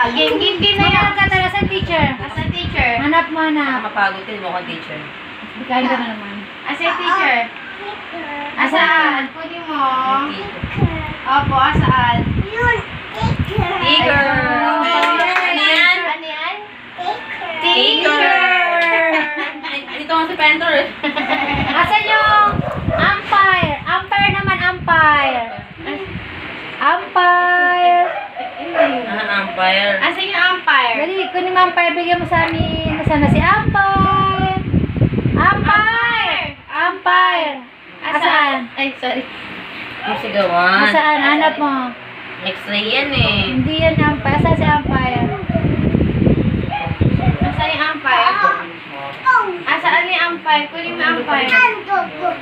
Game na yan. Asan teacher? Asan teacher? Hanap mo, hanap. Mapagod din mo ka, teacher. Kain ka na naman. Asan teacher? Asaan? Kunin mo. Opo, asaan? Tiger! Ano yan? Ano yan? Tiger! Dito nga si Pentor eh. Asan yung umpire? Umpire naman, umpire. Umpire. Umpire. Asan yung umpire? Dali, kunin mo umpire. Bigyan mo sa amin. Nasaan na si umpire? Umpire! Umpire. Asaan? Ay, sorry. Yung sigawan. Asaan? Hanap mo. X-ray yan eh. Hindi yan umpire. Asaan si umpire? Asan yung umpire? Asaan yung umpire? Kunin mo yung umpire. Asan yung umpire?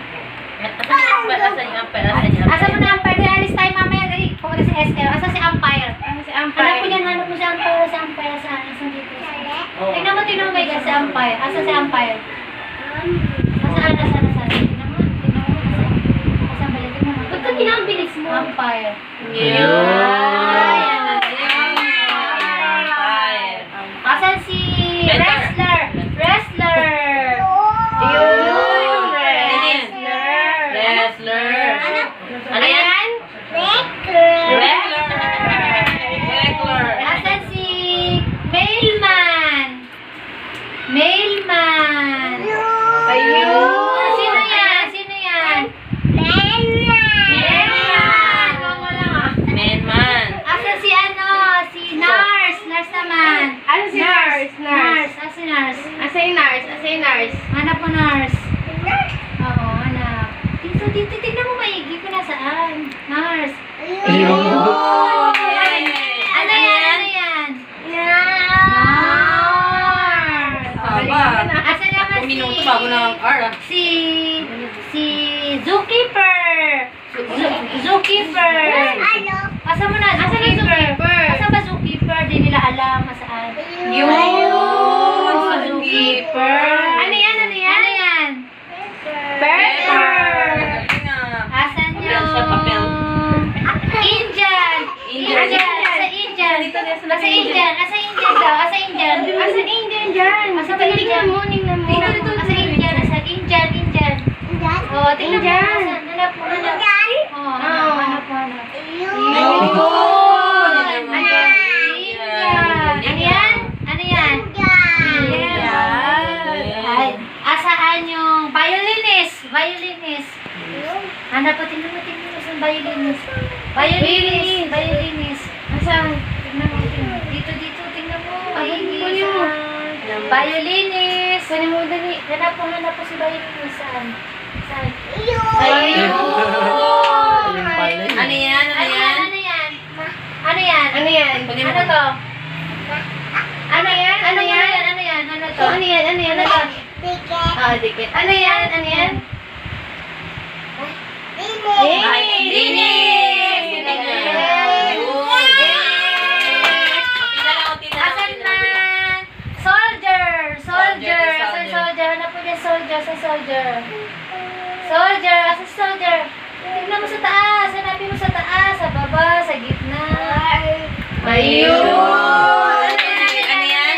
Asan yung umpire? Asan mo na umpire? Dali, alis tayo mamaya. Dali, pumunta si SL. Asan si umpire? Ano si Hanap umpire? ko yan. Hanap mo si umpire. Si umpire. Asan dito? Tingnan mo, may gas si umpire. Asan si umpire? Asaan? Tingnan mo. Asan ba yan? Tingnan mo. Ba't kanina ang bilis mo? Umpire. Umpire. Asan si wrestler? Wrestler. Yun, Wrestler. Ano yan? Wrestler. Asan si mailman? Mailman. Ayun. Sino yan? Mailman. Kamo lang ah. Menman. Asan si si nurse? Nurse naman. Ano si nurse? Nurse. Asan si nurse? Asan yung nurse? Asan yung nurse? Hanap mo nurse. Oo, hanap. Dito, tignan mo maigi ko nasaan. Nurse. Ayun. Ano yan? Nurse. Haba. Asan naman si... Minuto bago na ang R ah. Si zookeeper. Zookeeper. Asan mo na zookeeper? Asan ba zookeeper? Di nila alam masaan. Yun! Zookeeper. Ano yan? Ano yan? Ano yan? Pepper. Asan Papel yung... siya, papel. Indian. Indian. Asa Indian. Dito, dito, Asa Indian. Asa Indian daw. Asa Indian. Asan Indian dyan? Asa ba Indian? Tingnan mo. Dito. Asa Indian. Asa Indian. Oo, tingnan mo. Indian. Hanap mo. Oo, hanap mo. Ayun. Ano yan? Ano yan? Ay, asaan yung violinist? Violinist. Hanap po, tingnan mo sa violinist. Violinist. Asan? Tingnan mo. Dito, tingnan mo. Kunin mo. Violinist. Kunin mo dali. Hanap po si violinist. Saan? Ayun. Ano yan? Ano yan? Ano yan? Ano yan? Ano to? Ano yan? Ano yan? Ano to? Ano yan? Ano yan? Ano to? Dikit. Ano yan? Ano yan? Ay, dinis! Asan man? Soldier! Ano po dyan? Soldier! Asan soldier? Tignan mo sa taas. Hanapin mo sa taas. Sa baba. Sa gitna. Ayun! Ano yan?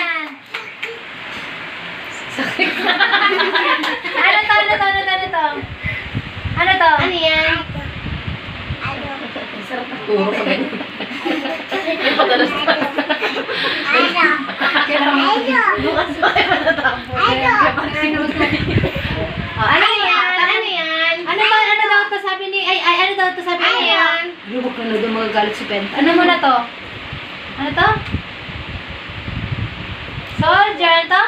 Ano to? Ano to? Ano yan? Sarap na turo ko ganyan. May padalas pa. Bukas pa kayo matatapos. Ano yan? Ano yan? Ano daw to sabi ni... ano daw to sabi Ano ni... yan? Huwag ka na doon magagalit si Penta. Ano mo na to? Ano to? Soldier. Ano to?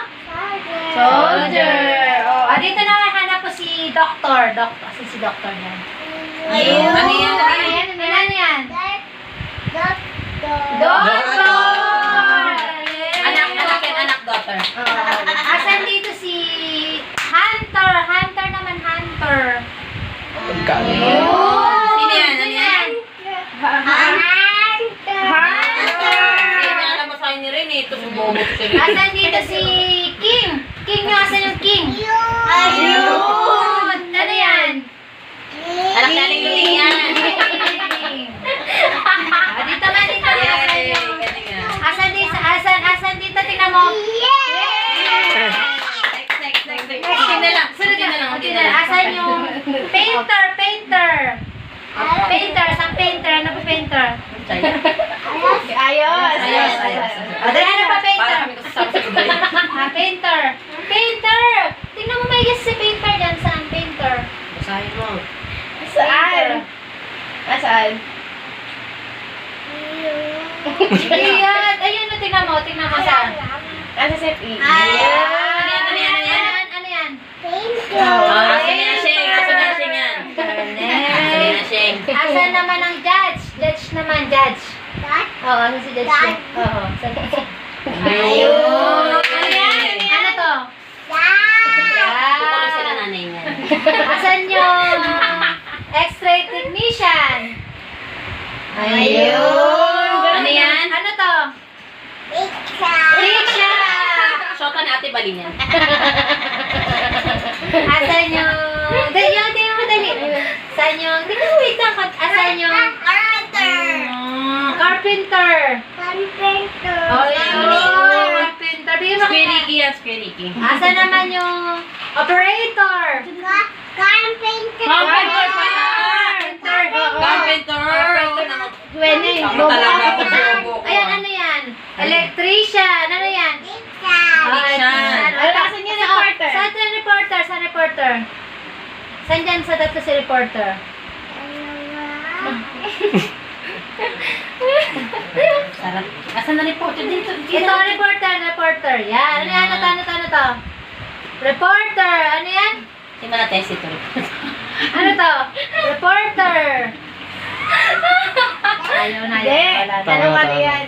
Soldier. Oh, dito na hanap ko si Doctor. Asan si Doctor yan? Ayun. Ano yan? Ano yan? Doctor! Anak, daughter. Asan dito si Hunter? Hunter naman, Hunter. Sino yan? Ano yan? Hunter! Hindi alam mo sa akin ni Ren eh. Ito sumobo ko siya. Asan dito si King? King nga, asan yung King? Ayun! Ano yan? Anak galing ulit yan. Dito man, dito. Asan yung... Yay! Galing ah. Asan din Painter, painter. Painter, isang painter. Ano pa painter? Ayos. Ayos. Dali, ano pa painter? Para kami kasama sa gabay. Painter. Painter. Tingnan mo may guess si painter dyan. Saan painter? Basahin mo. Saan? Saan? Ayan. Ayun, tingnan mo. Tingnan mo saan. Nasa set E. Ayan. Ano yan? Ano yan? Sige na, Sheng. Asa na, Sheng yan? Sige na, Sheng. Asan naman ang judge? Judge naman, judge. Oo, ano si judge? Oo. Ayun. Ano yan? Ano to? Kukulo sila nanay niya. Asan yung X-ray technician? Ayun. Ano yan? Ano to? Riksha! Shota ni Ate Bali niyan. Asan yung... Dali, tingnan mo dali. Asan yung... Tingnan mo, wait lang. Asan yung... Carpenter. Oh, yun. Carpenter. Bigyan mo Square kaya. Ricky yan, Square Ricky. Asan naman yung operator? Carpenter pala! Carpenter! Gwen eh. Tama talaga ako sa ubo ko. Ayan, ano yan? Electrician. Ano yan? Electrician. Ano, asan yung reporter? Saan yung reporter? Saan reporter? Saan dyan sa tatlo si reporter? Sarap. Asan na reporter dito? Ito, reporter. Yan. Ano yan? Ano to? Reporter. Ano yan? Si Malates ito. Ano to? Reporter. Ayaw na Hindi. yan. Wala na. Tanong ano yan?